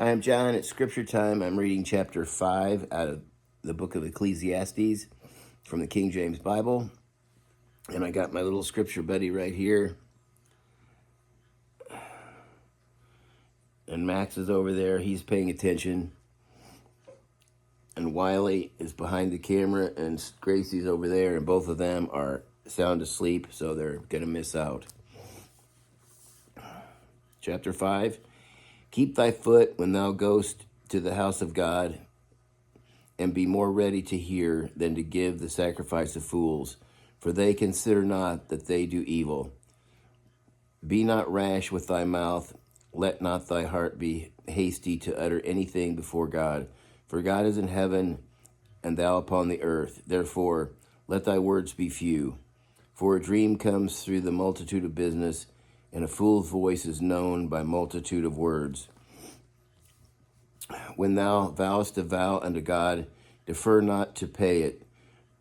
Hi, I'm John. It's scripture time. I'm reading chapter 5 out of the book of Ecclesiastes from the King James Bible. And I got my little scripture buddy right here. And Max is over there. He's paying attention. And Wiley is behind the camera. And Gracie's over there. And both of them are sound asleep, so they're going to miss out. Chapter 5. Keep thy foot when thou goest to the house of God, and be more ready to hear than to give the sacrifice of fools, for they consider not that they do evil. Be not rash with thy mouth, let not thy heart be hasty to utter anything before God. For God is in heaven, and thou upon the earth. Therefore, let thy words be few. For a dream comes through the multitude of business, and a fool's voice is known by multitude of words. When thou vowest a vow unto God, defer not to pay it,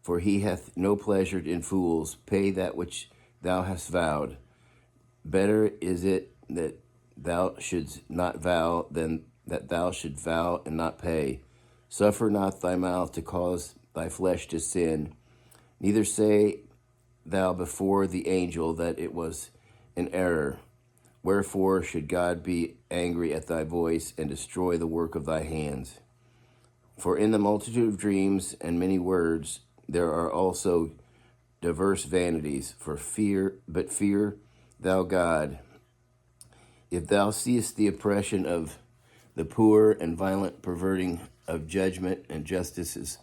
for he hath no pleasure in fools. Pay that which thou hast vowed. Better is it that thou shouldst not vow than that thou should vow and not pay. Suffer not thy mouth to cause thy flesh to sin. Neither say thou before the angel that it was an error. Wherefore should God be angry at thy voice and destroy the work of thy hands? For in the multitude of dreams and many words there are also diverse vanities. But fear thou God. If thou seest the oppression of the poor and violent perverting of judgment and justices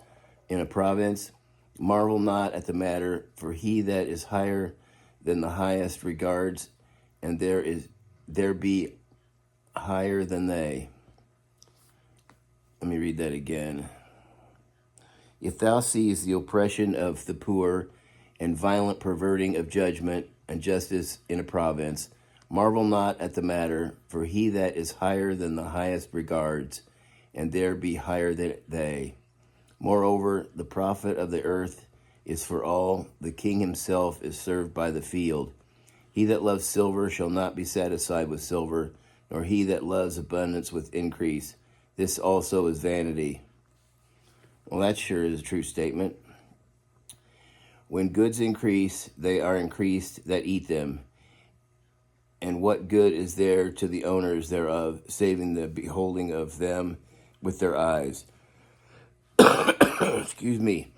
in a province, marvel not at the matter, for he that is higher than the highest regards, and there be higher than they. Let me read that again. If thou seest the oppression of the poor and violent perverting of judgment and justice in a province, marvel not at the matter, for he that is higher than the highest regards, and there be higher than they. Moreover, the profit of the earth is for all, the king himself is served by the field. He that loves silver shall not be satisfied with silver, nor he that loves abundance with increase. This also is vanity. Well, that sure is a true statement. When goods increase, they are increased that eat them. And what good is there to the owners thereof, saving the beholding of them with their eyes? Excuse me.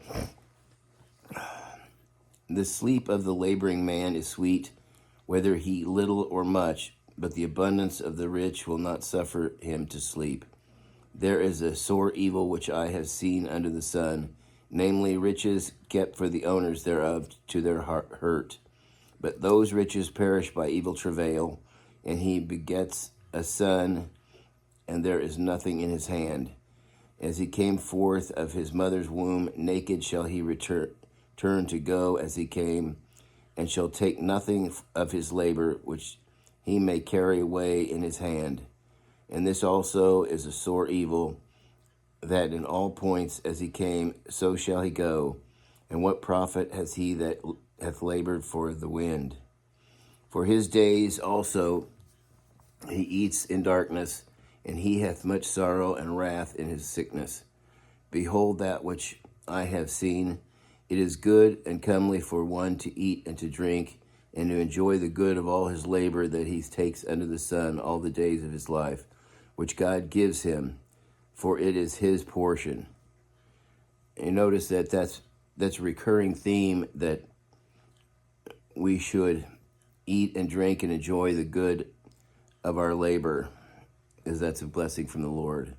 The sleep of the laboring man is sweet, whether he little or much, but the abundance of the rich will not suffer him to sleep. There is a sore evil which I have seen under the sun, namely riches kept for the owners thereof to their hurt. But those riches perish by evil travail, and he begets a son, and there is nothing in his hand. As he came forth of his mother's womb, naked shall he return to go as he came, and shall take nothing of his labor which he may carry away in his hand. And this also is a sore evil, that in all points as he came, so shall he go. And what profit has he that hath labored for the wind? For his days also he eats in darkness, and he hath much sorrow and wrath in his sickness. Behold that which I have seen. It is good and comely for one to eat and to drink, and to enjoy the good of all his labor that he takes under the sun all the days of his life, which God gives him, for it is his portion. And notice that that's a recurring theme, that we should eat and drink and enjoy the good of our labor, as that's a blessing from the Lord.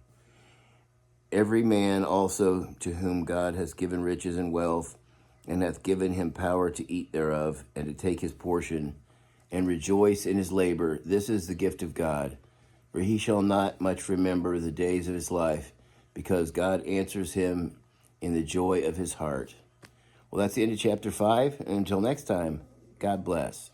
Every man also to whom God has given riches and wealth, and hath given him power to eat thereof, and to take his portion, and rejoice in his labor, this is the gift of God. For he shall not much remember the days of his life, because God answers him in the joy of his heart. Well, that's the end of chapter 5, and until next time, God bless.